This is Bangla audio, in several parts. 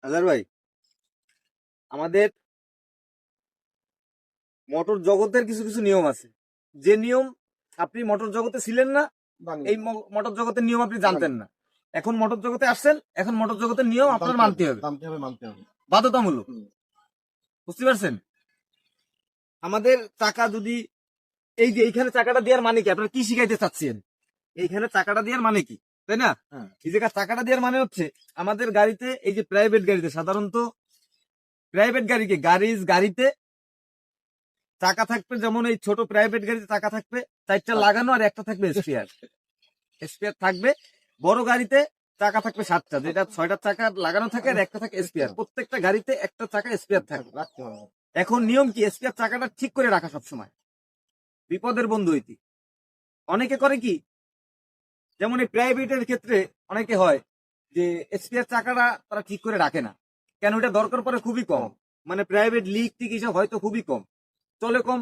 আজার ভাই, আমাদের মোটর জগতের কিছু কিছু নিয়ম আছে, যে নিয়ম আপনি মোটর জগতে ছিলেন না, এই মোটর জগতের নিয়ম আপনি জানতেন না। এখন মোটর জগতে আসছেন, এখন মোটর জগতের নিয়ম আপনার মানতে হবে, বাধ্যতামূলক। বুঝতে পারছেন? আমাদের চাকা যদি এই যে এইখানে চাকাটা দেওয়ার মানে কি, আপনারা কি শিখাইতে চাচ্ছেন? এইখানে চাকাটা দেওয়ার মানে কি, তাই না? এই জায়গায় চাকাটা দেওয়ার মানে হচ্ছে আমাদের গাড়িতে, এই যে প্রাইভেট গাড়িতে, সাধারণত প্রাইভেট গাড়িতে চাকা থাকবে, যেমন এই ছোট প্রাইভেট গাড়িতে চাকা থাকবে 4টা লাগানো, আর একটা থাকবে স্পেয়ার থাকবে। বড় গাড়িতে চাকা থাকবে 7টা, যেটা 6টা চাকা লাগানো থাকে, আর একটা থাকে স্পেয়ার। প্রত্যেকটা গাড়িতে একটা চাকা স্পেয়ার থাকবে। এখন নিয়ম কি, স্পেয়ার চাকাটা ঠিক করে রাখা সবসময়, বিপদের বন্ধু হইতি। অনেকে করে কি, যেমন এই প্রাইভেটের ক্ষেত্রে অনেকে হয় যে স্পেয়ার চাকাটা তারা ঠিক করে রাখে না। কেন? এটা দরকার পড়ে খুবই কম, মানে প্রাইভেট লিক টিক এসব হয়তো খুবই কম, চলে কম,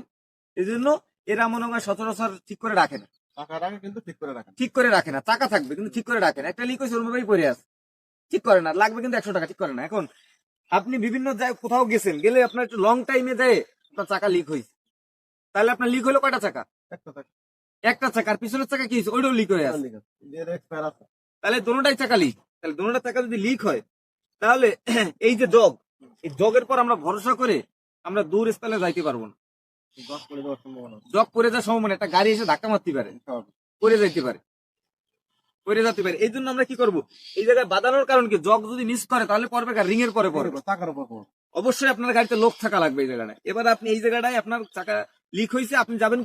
এই জন্য এরা মনে হয় সচরাচর ঠিক করে রাখে না। ঠিক করে রাখে না, চাকা থাকবে কিন্তু ঠিক করে রাখে না। একটা লিক হয়েছে ওরভাবেই পড়ে আছে, ঠিক করে না, লাগবে কিন্তু 100 টাকা, ঠিক করে না। এখন আপনি বিভিন্ন জায়গায় কোথাও গেছেন, গেলে আপনার একটু লং টাইমে যায় আপনার চাকা লিক হয়েছে, তাহলে আপনার লিক হলো কয়টা চাকা? একটা চাকা। আর পিছনের চাকা কি হয়েছে? ওইটাও লিক হয়ে আছে, তাহলে দোনোটাই চাকা লিক। তাহলে দোনোটা চাকা যদি লিক হয়, তাহলে এই যে জগ, এই জগের পর আমরা ভরসা করে আমরা দূর স্থানে যাইতে পারবো না। জগ পড়ে যাওয়ার সম্ভাবনা, একটা গাড়ি এসে ধাক্কা মারতে পারে, পড়ে যাইতে পারে, পড়ে যেতে পারে। এই জন্য আমরা কি করবো, এই জায়গায় বাঁধানোর কারণ কি, জগ যদি মিস করে তাহলে পড়বে রিং এর পরে পড়বে। অবশ্যই আপনার গাড়িতে লোক থাকা লাগবে এই জায়গাটায়। এবার আপনি এই জায়গাটায় আপনার চাকা লিক হয়েছে, আপনি যাবেন